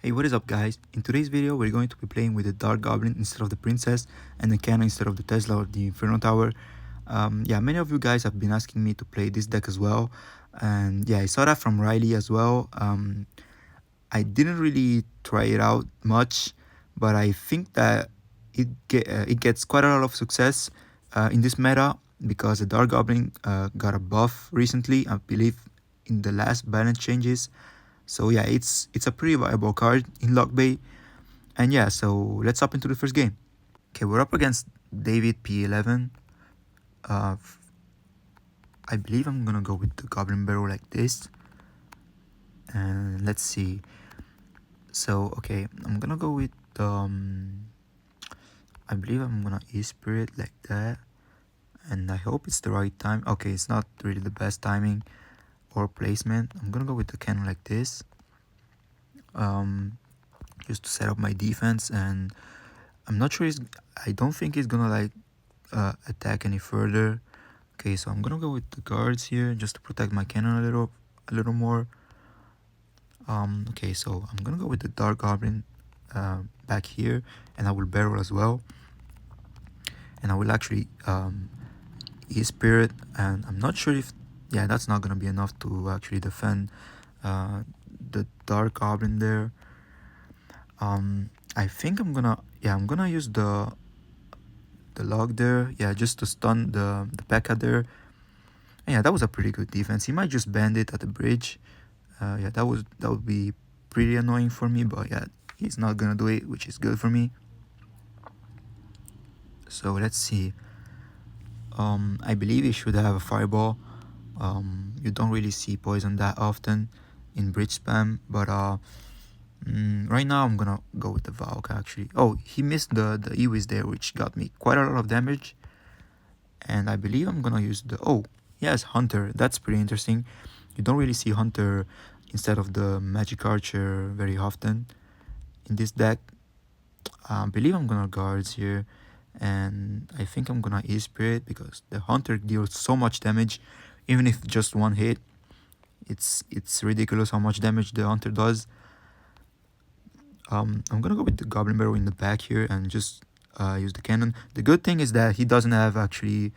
Hey, what is up guys? In today's video we're going to be playing with the Dark Goblin instead of the Princess and the Cannon instead of the Tesla or the Inferno Tower. Yeah, many of you guys have been asking me to play this deck as well, and yeah, I saw that from Riley as well. I didn't really try it out much, but I think that it gets quite a lot of success in this meta because the Dark Goblin got a buff recently, I believe in the last balance changes. So yeah, it's a pretty viable card in Lock Bay. And yeah, so let's hop into the first game. Okay, we're up against David P11. Uh, I believe I'm gonna go with the Goblin Barrel like this. And let's see. So okay, I'm gonna go with I believe I'm gonna E-Spirit like that. And I hope it's the right time. Okay, it's not really the best timing or placement. I'm gonna go with the cannon like this. Just to set up my defense, and I'm not sure I don't think he's gonna like attack any further. Okay, so I'm gonna go with the guards here just to protect my cannon a little more. Okay, so I'm gonna go with the Dark Goblin back here, and I will barrel as well. And I will actually E-Spirit, and I'm not sure if, yeah, that's not gonna be enough to actually defend the Dark Goblin there. I think I'm gonna use the log there, yeah, just to stun the P.E.K.K.A there. And yeah, that was a pretty good defense. He might just band it at the bridge. Yeah, that would be pretty annoying for me, but yeah, he's not gonna do it, which is good for me. So let's see. I believe he should have a fireball. You don't really see poison that often in bridge spam, but right now I'm gonna go with the Valk actually. Oh, he missed the Ewiz there, which got me quite a lot of damage. And I believe I'm gonna use the, oh yes, Hunter. That's pretty interesting. You don't really see Hunter instead of the Magic Archer very often in this deck. I believe I'm gonna guards here, and I think I'm gonna E-Spirit because the Hunter deals so much damage, even if just one hit. It's ridiculous how much damage the Hunter does. I'm gonna go with the Goblin Barrel in the back here and just use the cannon. The good thing is that he doesn't actually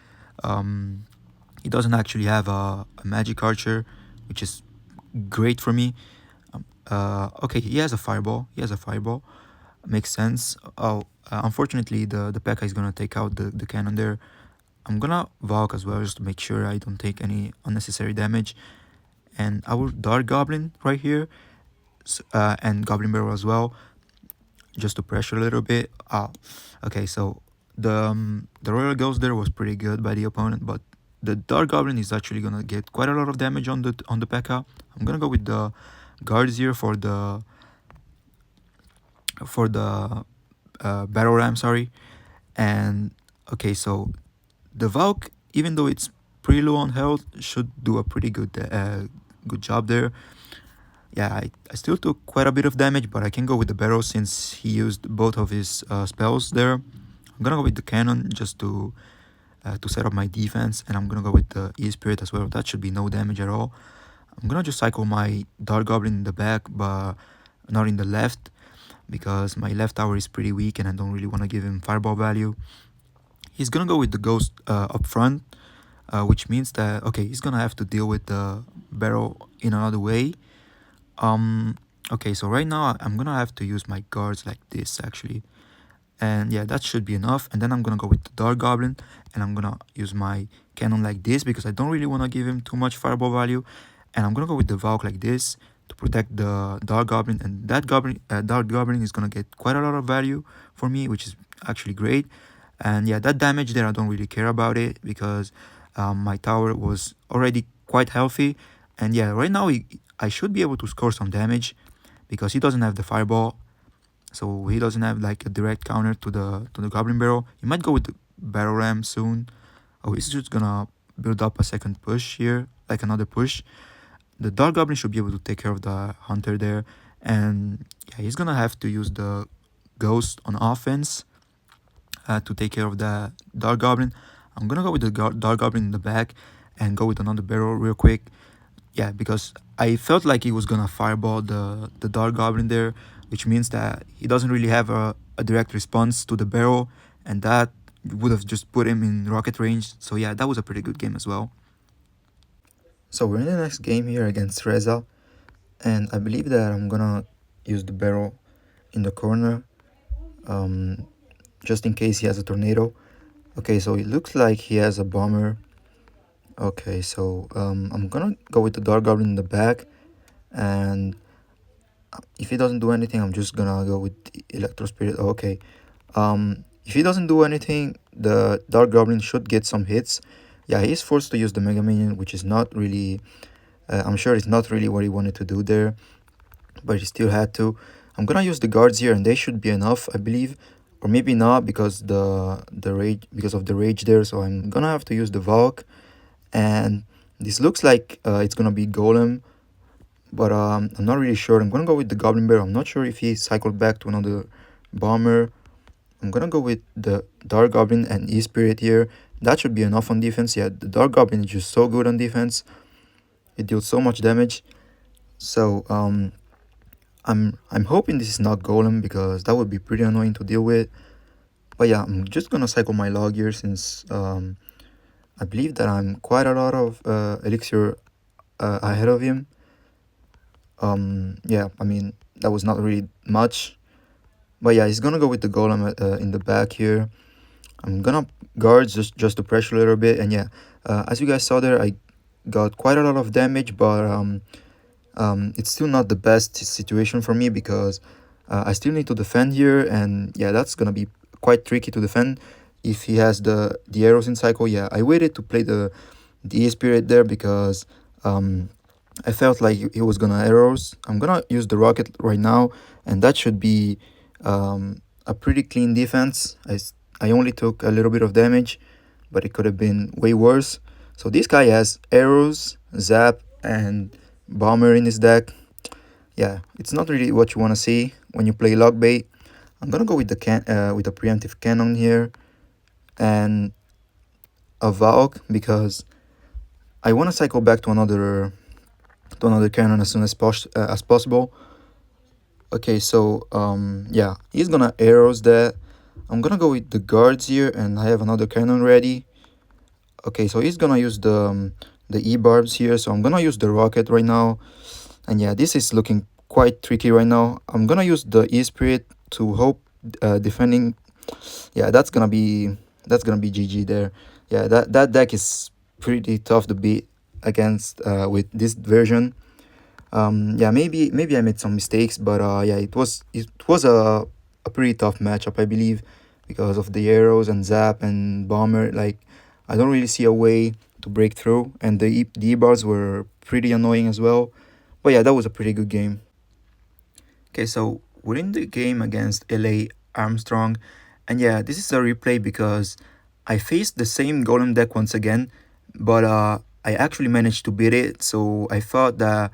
have a Magic Archer, which is great for me. Okay, he has a fireball. Makes sense. Oh, unfortunately, the P.E.K.K.A is gonna take out the cannon there. I'm gonna Valk as well just to make sure I don't take any unnecessary damage. And our Dark Goblin right here, and Goblin Barrel as well, just to pressure a little bit. Okay, so the Royal Ghost there was pretty good by the opponent, but the Dark Goblin is actually gonna get quite a lot of damage on the P.E.K.K.A. I'm gonna go with the guards here for the battle ram, sorry. And okay, so the Valk, even though it's pretty low on health, should do a pretty good job there. Yeah, I still took quite a bit of damage, but I can go with the barrel since he used both of his spells there. I'm gonna go with the cannon just to set up my defense, and I'm gonna go with the E-Spirit as well. That should be no damage at all. I'm gonna just cycle my Dark Goblin in the back, but not in the left, because my left tower is pretty weak and I don't really want to give him fireball value. He's gonna go with the ghost up front, which means that, okay, he's gonna have to deal with the barrel in another way. Okay, so right now I'm gonna have to use my guards like this actually. And yeah, that should be enough. And then I'm gonna go with the Dark Goblin, and I'm gonna use my cannon like this because I don't really want to give him too much fireball value. And I'm gonna go with the Valk like this to protect the Dark Goblin, and that Dark Goblin is gonna get quite a lot of value for me, which is actually great. And yeah, that damage there, I don't really care about it because my tower was already quite healthy. And yeah, right now I should be able to score some damage because he doesn't have the fireball, so he doesn't have like a direct counter to the Goblin Barrel. He might go with the Battle Ram soon. Oh, he's just gonna build up a second push here, like another push. The Dark Goblin should be able to take care of the Hunter there, and yeah, he's gonna have to use the Ghost on offense to take care of the Dark Goblin. I'm gonna go with the Dark Goblin in the back and go with another barrel real quick. Yeah, because I felt like he was gonna fireball the Dark Goblin there, which means that he doesn't really have a direct response to the barrel, and that would have just put him in rocket range. So yeah, that was a pretty good game as well. So we're in the next game here against Reza, and I believe that I'm gonna use the barrel in the corner, um, just in case he has a tornado. Okay, so it looks like he has a bomber. Okay, so I'm gonna go with the Dark Goblin in the back, and if he doesn't do anything, I'm just gonna go with the Electro Spirit. Oh, okay, if he doesn't do anything, the Dark Goblin should get some hits. Yeah, he's forced to use the Mega Minion, which is not really, I'm sure it's not really what he wanted to do there, but he still had to. I'm gonna use the guards here, and they should be enough, I believe, or maybe not because the rage because of the rage there. So I'm gonna have to use the Valk, and this looks like it's gonna be Golem, but I'm not really sure. I'm gonna go with the Goblin Bear. I'm not sure if he cycled back to another bomber. I'm gonna go with the Dark Goblin and E-Spirit here. That should be enough on defense. Yeah, the Dark Goblin is just so good on defense. It deals so much damage. So I'm hoping this is not Golem because that would be pretty annoying to deal with. But yeah, I'm just gonna cycle my log here since I believe that I'm quite a lot of elixir ahead of him. Yeah, I mean that was not really much. But yeah, he's gonna go with the Golem in the back here. I'm gonna guard just to pressure a little bit, and yeah, as you guys saw there, I got quite a lot of damage, but it's still not the best situation for me because I still need to defend here, and yeah, that's gonna be quite tricky to defend if he has the arrows in cycle. Yeah, I waited to play the spirit there because I felt like he was gonna arrows. I'm gonna use the rocket right now, and that should be a pretty clean defense. I only took a little bit of damage, but it could have been way worse. So this guy has arrows, zap, and bomber in his deck. Yeah, it's not really what you want to see when you play log bait. I'm gonna go with with a preemptive cannon here and a Valk because I want to cycle back to another cannon as soon as possible. Okay, so yeah, he's gonna arrows that. I'm gonna go with the guards here, and I have another cannon ready. Okay, so he's gonna use the E-barbs here, so I'm gonna use the rocket right now. And yeah, this is looking quite tricky right now. I'm gonna use the E-spirit to hope defending. Yeah, that's gonna be GG there. Yeah, that deck is pretty tough to beat against with this version. Yeah, maybe I made some mistakes, but yeah, it was a pretty tough matchup, I believe, because of the arrows and zap and bomber. Like, I don't really see a way to break through, and the E-bars were pretty annoying as well. But yeah, that was a pretty good game. Okay, so we're in the game against Laarmstrong, and yeah, this is a replay because I faced the same golem deck once again, but I actually managed to beat it. So I thought that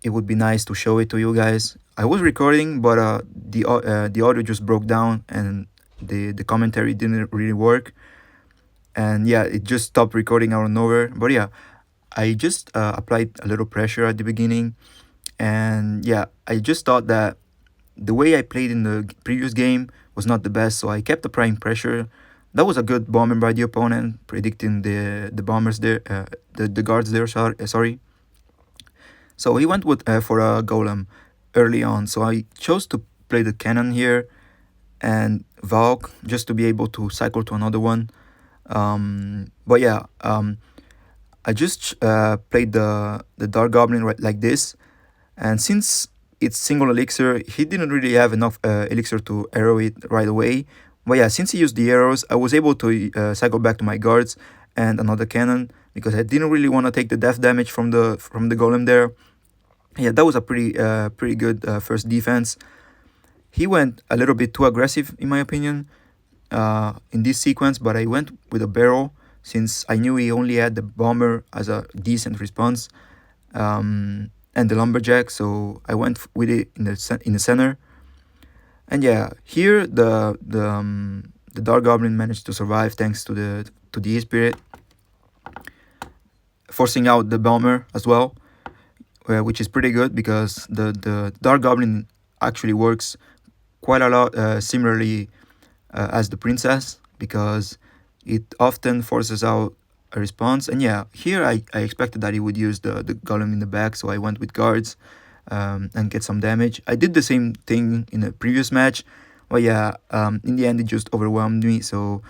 it would be nice to show it to you guys. I was recording, but the audio just broke down, and the commentary didn't really work. And yeah, it just stopped recording out of nowhere. But yeah, I just applied a little pressure at the beginning, and yeah, I just thought that the way I played in the previous game was not the best, so I kept applying pressure. That was a good bomber by the opponent, predicting the bombers there, the guards there. Sorry. So he went with for a golem early on. So I chose to play the cannon here and Valk just to be able to cycle to another one. But yeah, I just played the Dark Goblin right like this, and since it's single elixir, he didn't really have enough elixir to arrow it right away. But yeah, since he used the arrows, I was able to cycle back to my guards and another cannon because I didn't really want to take the death damage from the golem there. Yeah, that was a pretty good first defense. He went a little bit too aggressive in my opinion in this sequence, but I went with a barrel since I knew he only had the bomber as a decent response and the lumberjack, so I went with it in the center. And yeah, here the Dark Goblin managed to survive thanks to the E-Spirit, forcing out the bomber as well, which is pretty good because the Dark Goblin actually works quite a lot similarly as the princess, because it often forces out a response. And yeah, here I expected that he would use the golem in the back, so I went with guards and get some damage. I did the same thing in a previous match, but yeah, in the end it just overwhelmed me, so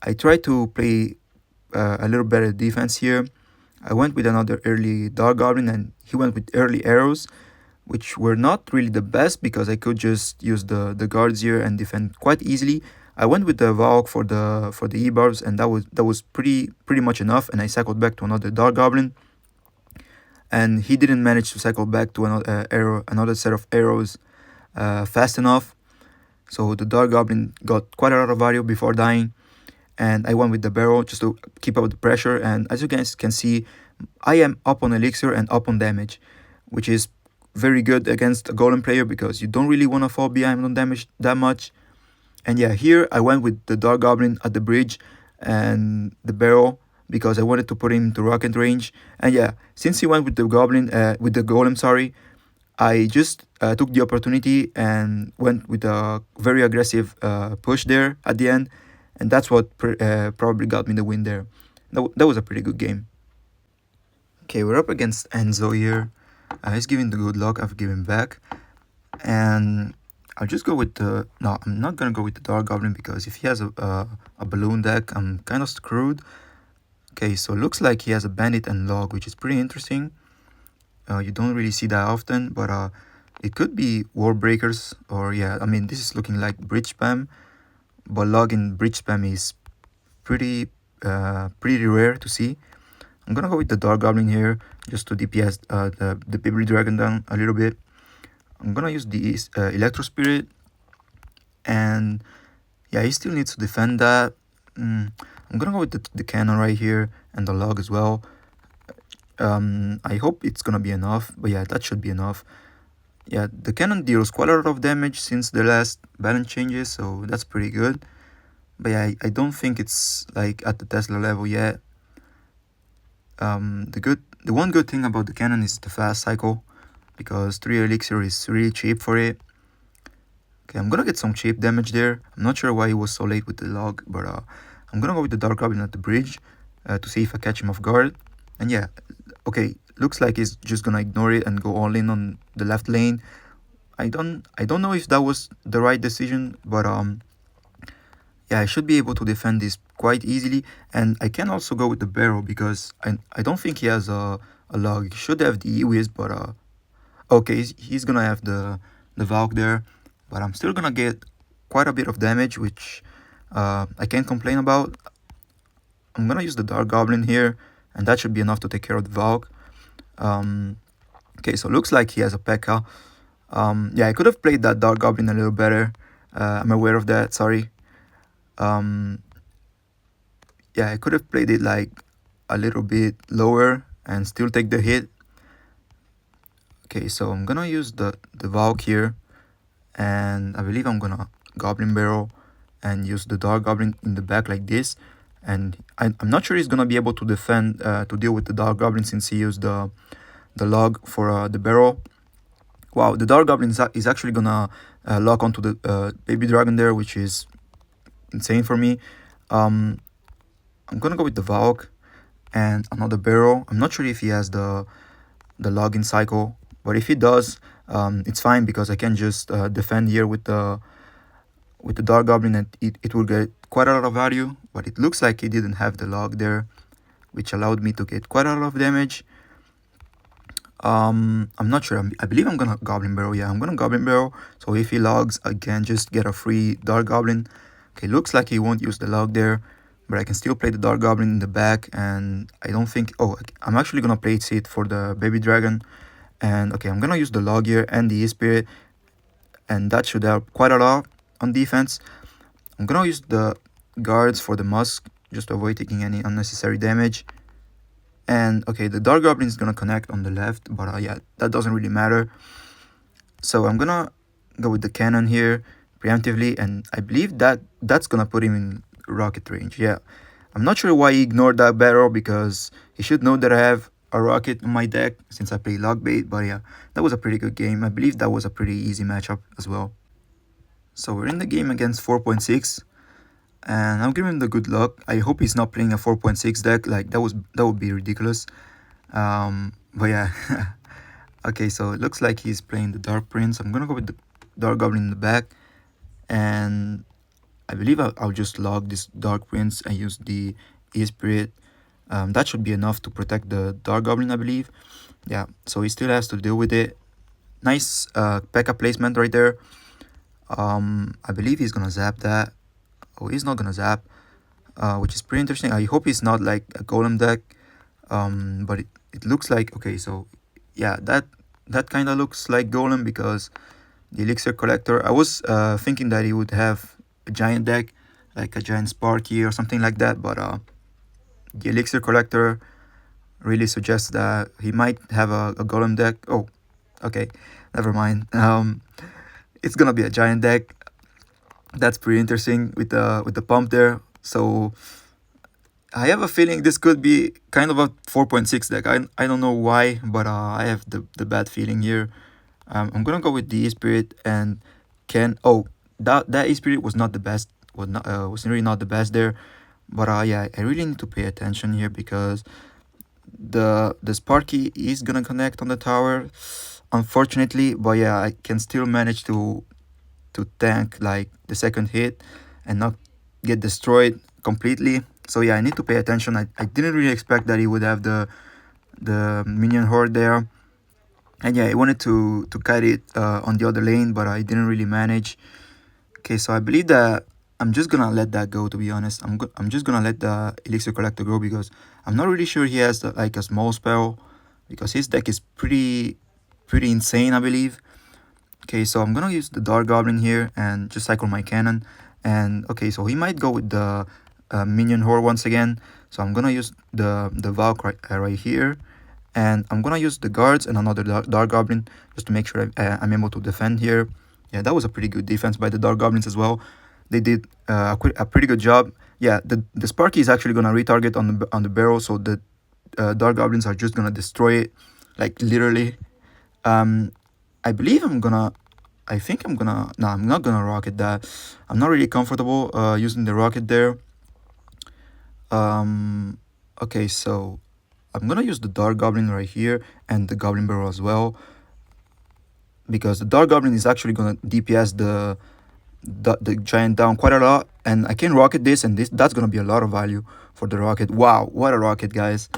I tried to play a little better defense here. I went with another early Dark Goblin and he went with early arrows, which were not really the best because I could just use the guards here and defend quite easily. I went with the Valk for the E-barbs, and that was pretty much enough, and I cycled back to another Dark Goblin. And he didn't manage to cycle back to another set of arrows fast enough. So the Dark Goblin got quite a lot of value before dying, and I went with the barrel just to keep up the pressure. And as you guys can see, I am up on elixir and up on damage, which is very good against a golem player because you don't really want to fall behind on damage that much. And yeah, here I went with the Dark Goblin at the bridge and the barrel because I wanted to put him to rocket range. And yeah, since he went with the golem, sorry, I just took the opportunity and went with a very aggressive push there at the end, and that's what probably got me the win there. That was a pretty good game. Okay, we're up against Enzo here. He's giving the good luck, I've given back. And I'll just go with the... No, I'm not going to go with the Dark Goblin because if he has a balloon deck, I'm kind of screwed. Okay, so it looks like he has a Bandit and Log, which is pretty interesting. You don't really see that often, but it could be Wall Breakers, or yeah, I mean, this is looking like Bridge Spam, but Log in Bridge Spam is pretty rare to see. I'm gonna go with the Dark Goblin here, just to DPS the Baby Dragon down a little bit. I'm gonna use the Electro Spirit, and yeah, he still needs to defend that. I'm gonna go with the cannon right here, and the Log as well. I hope it's gonna be enough, but yeah, that should be enough. Yeah, the cannon deals quite a lot of damage since the last balance changes, so that's pretty good. But yeah, I don't think it's like at the Tesla level yet. The one good thing about the cannon is the fast cycle, because 3 elixir is really cheap for it. Okay, I'm gonna get some cheap damage there. I'm not sure why he was so late with the Log, but I'm gonna go with the Dark Goblin at the bridge to see if I catch him off guard. And yeah, okay, looks like he's just gonna ignore it and go all in on the left lane. I don't know if that was the right decision, but yeah, I should be able to defend this quite easily. And I can also go with the barrel because I don't think he has a Log. He should have the E-Wiz, but okay, he's gonna have the Valk there, but I'm still gonna get quite a bit of damage, which I can't complain about. I'm gonna use the Dark Goblin here, and that should be enough to take care of the Valk. Okay, so looks like he has a P.E.K.K.A. Yeah, I could have played that Dark Goblin a little better. I'm aware of that, sorry. Yeah, I could have played it like a little bit lower and still take the hit. Okay, so I'm gonna use the Valk here, and I believe I'm gonna Goblin Barrel and use the Dark Goblin in the back like this. And I'm not sure he's gonna be able to defend to deal with the Dark Goblin since he used the Log for the barrel. Wow, the Dark Goblin is actually gonna lock onto the Baby Dragon there, which is insane for me. I'm gonna go with the Valk and another barrel. I'm not sure if he has the Log in cycle, but if he does, it's fine because I can just defend here with the Dark Goblin, and it will get quite a lot of value. But it looks like he didn't have the Log there, which allowed me to get quite a lot of damage. I'm not sure. I believe I'm gonna Goblin Barrel. Yeah, I'm gonna Goblin Barrel. So if he logs, I can just get a free Dark Goblin. Okay, looks like he won't use the Log there, but I can still play the Dark Goblin in the back. And I don't think... Oh, I'm actually gonna play it for the Baby Dragon. And okay, I'm gonna use the Log here and the E-Spirit, and that should help quite a lot on defense. I'm gonna use the guards for the Musk just to avoid taking any unnecessary damage. And okay, the Dark Goblin is gonna connect on the left, but yeah, that doesn't really matter. So I'm gonna go with the cannon here preemptively, and I believe that's gonna put him in rocket range. Yeah, I'm not sure why he ignored that barrel because he should know that I have a rocket in my deck since I play Lockbait, but yeah, that was a pretty good game. I believe that was a pretty easy matchup as well. So we're in the game against 4.6, and I'm giving him the good luck. I hope he's not playing a 4.6 deck, like that would be ridiculous. But yeah, okay, so it looks like he's playing the Dark Prince. I'm gonna go with the Dark Goblin in the back, and I believe I'll just log this Dark Prince and use the E-Spirit. That should be enough to protect the Dark Goblin, I believe. Yeah, so he still has to deal with it. Nice P.E.K.K.A placement right there. I believe he's gonna zap that. Oh, he's not gonna zap, which is pretty interesting. I hope he's not like a Golem deck. But it looks like, okay, so yeah, that kind of looks like Golem because the Elixir Collector. I was thinking that he would have a giant deck, like a giant Sparky or something like that, but the Elixir Collector really suggests that he might have a Golem deck. Oh, okay, never mind. It's gonna be a giant deck. That's pretty interesting with the pump there. So I have a feeling this could be kind of a 4.6 deck. I don't know why, but I have the bad feeling here. I'm gonna go with the E-Spirit and can. Oh, that E-Spirit was not the best. Was really not the best there. But yeah, I really need to pay attention here because the Sparky is gonna connect on the tower, unfortunately. But yeah, I can still manage to tank like the second hit and not get destroyed completely. So yeah, I need to pay attention. I didn't really expect that he would have the minion horde there. And yeah, I wanted to cut it on the other lane, but I didn't really manage. Okay, so I believe that I'm just gonna let that go, to be honest. I'm just gonna let the Elixir Collector go because I'm not really sure he has like a small spell because his deck is pretty insane, I believe. Okay, so I'm gonna use the Dark Goblin here and just cycle my cannon. And okay, so he might go with the minion horde once again. So I'm gonna use the Valk right here, and I'm gonna use the guards and another Dark Goblin just to make sure I'm able to defend here. Yeah, that was a pretty good defense by the Dark Goblins as well. They did a pretty good job. Yeah, the Sparky is actually gonna retarget on the barrel, so the Dark Goblins are just gonna destroy it, like literally. I believe I think I'm gonna, no, I'm not gonna rocket that. I'm not really comfortable using the rocket there. Okay, so I'm gonna use the Dark Goblin right here and the Goblin Barrel as well, because the Dark Goblin is actually gonna DPS the giant down quite a lot, and I can rocket this, and that's gonna be a lot of value for the rocket. Wow, what a rocket, guys.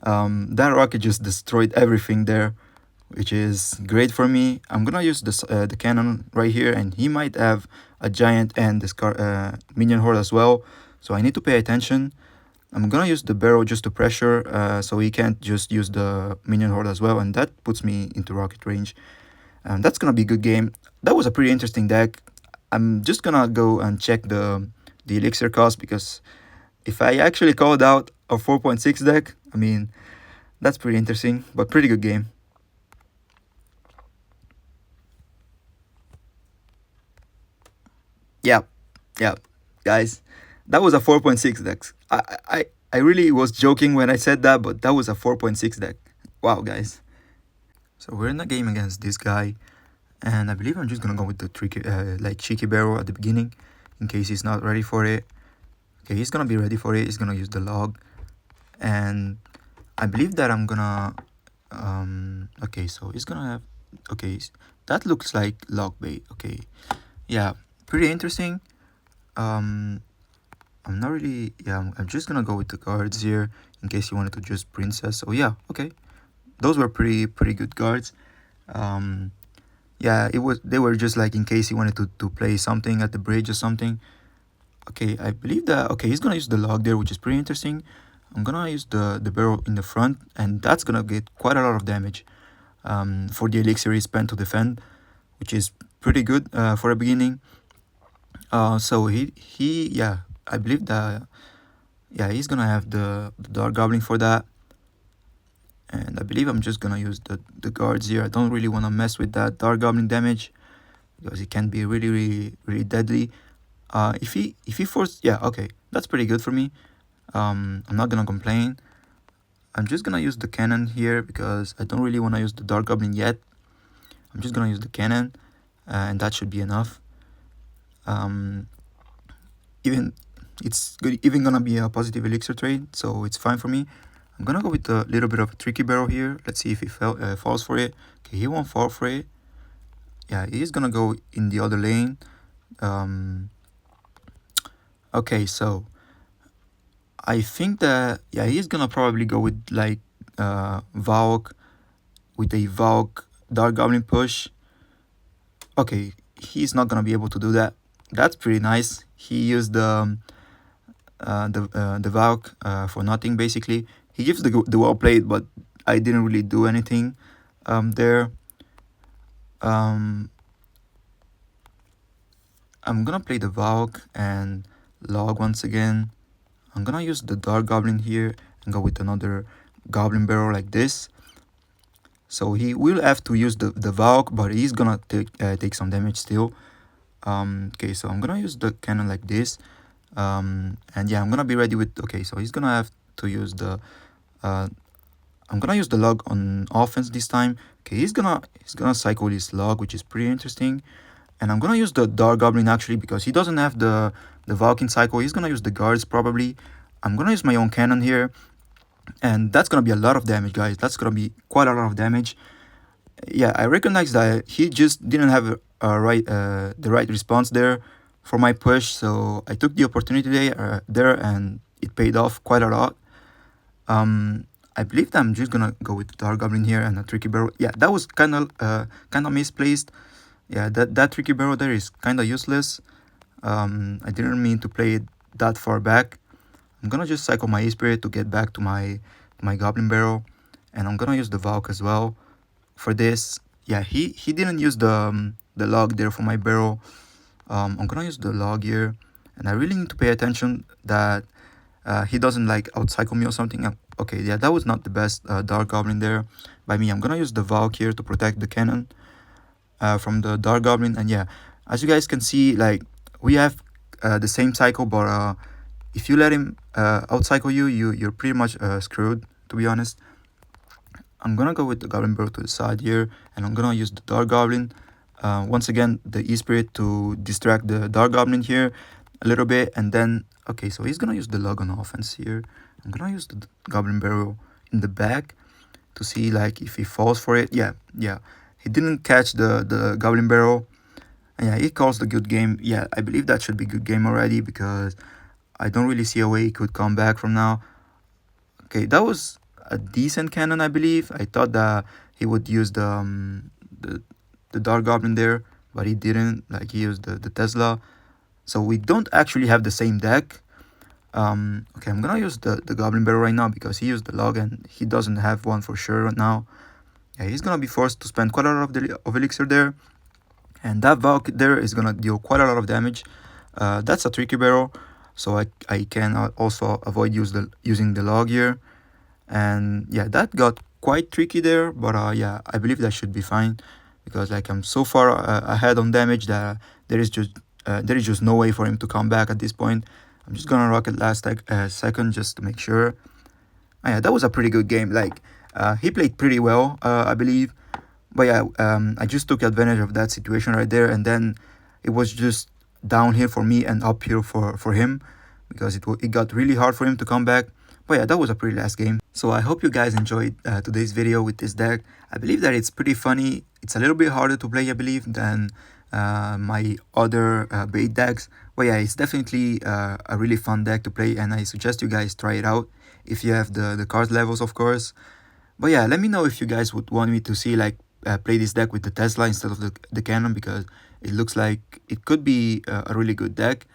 That rocket just destroyed everything there, which is great for me. I'm gonna use this the cannon right here, and he might have a giant and this minion horde as well, so I need to pay attention. I'm gonna use the barrel just to pressure, so he can't just use the minion horde as well, and that puts me into rocket range. That's gonna be a good game. That was a pretty interesting deck. I'm just gonna go and check the elixir cost, because if I actually called out a 4.6 deck, I mean, that's pretty interesting, but pretty good game. Yeah, yeah, guys, that was a 4.6 deck. I really was joking when I said that, but that was a 4.6 deck. Wow, guys. So we're in a game against this guy, and I believe I'm just gonna go with the tricky, like cheeky barrel at the beginning, in case he's not ready for it. Okay, he's gonna be ready for it. He's gonna use the log, and I believe that I'm gonna. Okay, so he's gonna have. Okay, that looks like log bait. Okay, yeah, pretty interesting. I'm not really. Yeah, I'm just gonna go with the guards here in case you wanted to just princess. So yeah, okay, those were pretty good guards. Yeah, they were just like in case he wanted to play something at the bridge or something. Okay, I believe that, okay, he's gonna use the log there, which is pretty interesting. I'm gonna use the barrel in the front, and that's gonna get quite a lot of damage for the elixir he spent to defend, which is pretty good for a beginning. So he yeah, I believe that, yeah, he's gonna have the Dark Goblin for that. And I believe I'm just gonna use the guards here. I don't really want to mess with that Dark Goblin damage, because it can be really deadly. If he forced, yeah, okay, that's pretty good for me. I'm not gonna complain. I'm just gonna use the cannon here because I don't really want to use the Dark Goblin yet. I'm just gonna use the cannon, and that should be enough. Even it's good, even gonna be a positive elixir trade, so it's fine for me. I'm gonna go with a little bit of a tricky barrel here. Let's see if he falls for it. Okay, he won't fall for it. Yeah, he's gonna go in the other lane. Okay, so I think that, yeah, he's gonna probably go with like Valk, with a Valk Dark Goblin push. Okay, he's not gonna be able to do that. That's pretty nice. He used the Valk for nothing basically. He gives the well played, but I didn't really do anything there. I'm gonna play the Valk and log once again. I'm gonna use the Dark Goblin here and go with another Goblin Barrel like this. So he will have to use the Valk, but he's gonna take some damage still. Okay, so I'm gonna use the cannon like this. And yeah, I'm gonna be ready with, okay, so he's gonna have to use the I'm gonna use the log on offense this time. Okay, he's gonna cycle this log, which is pretty interesting. And I'm gonna use the Dark Goblin actually because he doesn't have the Valkyrie cycle. He's gonna use the guards probably. I'm gonna use my own cannon here, and that's gonna be a lot of damage, guys. That's gonna be quite a lot of damage. Yeah, I recognize that he just didn't have the right response there for my push, so I took the opportunity there, and it paid off quite a lot. I believe that I'm just gonna go with the Dark Goblin here and a tricky barrel. Yeah, that was kind of misplaced. Yeah, that tricky barrel there is kind of useless. I didn't mean to play it that far back. I'm gonna just cycle my E-Spirit to get back to my Goblin Barrel, and I'm gonna use the Valk as well for this. Yeah, he didn't use the log there for my barrel. I'm gonna use the log here, and I really need to pay attention that he doesn't like outcycle me or something. Okay, yeah, that was not the best Dark Goblin there by me. I'm gonna use the Valk here to protect the cannon from the Dark Goblin. And yeah, as you guys can see, like, we have the same cycle, but if you let him outcycle you're pretty much screwed, to be honest. I'm gonna go with the Goblin Barrel to the side here, and I'm gonna use the Dark Goblin. Once again, the E-Spirit to distract the Dark Goblin here a little bit, and then, okay, so he's gonna use the log on offense here. I'm gonna use the Goblin Barrel in the back to see, like, if he falls for it. Yeah, he didn't catch the Goblin Barrel, and yeah, he calls the good game. Yeah, I believe that should be good game already because I don't really see a way he could come back from now. Okay, that was a decent cannon, I believe. I thought that he would use the Dark Goblin there, but he didn't. Like, he used the Tesla. So we don't actually have the same deck. Okay, I'm gonna use the Goblin Barrel right now because he used the log and he doesn't have one for sure right now. Yeah, he's gonna be forced to spend quite a lot of elixir there, and that Valk there is gonna deal quite a lot of damage. That's a tricky barrel, so I can also avoid using the log here. And yeah, that got quite tricky there, but yeah, I believe that should be fine because, like, I'm so far ahead on damage that there is just no way for him to come back at this point. I'm just gonna rocket last second just to make sure. Yeah, that was a pretty good game. Like, he played pretty well, I believe. But yeah, I just took advantage of that situation right there, and then it was just downhill for me and uphill for him because it got really hard for him to come back. But yeah, that was a pretty last game. So I hope you guys enjoyed today's video with this deck. I believe that it's pretty funny. It's a little bit harder to play, I believe, than my other bait decks. But yeah, it's definitely a really fun deck to play, and I suggest you guys try it out if you have the card levels, of course. But yeah, let me know if you guys would want me to see, like, play this deck with the Tesla instead of the cannon, because it looks like it could be a really good deck,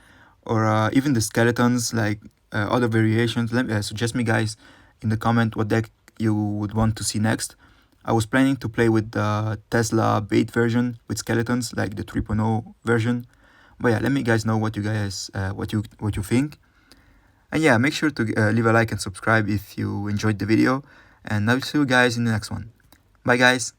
or even the skeletons, like other variations. Suggest me, guys, in the comment what deck you would want to see next. I was planning to play with the Tesla bait version with skeletons, like the 3.0 version. But yeah, let me guys know what you guys what you think. And yeah, make sure to leave a like and subscribe if you enjoyed the video. And I'll see you guys in the next one. Bye, guys.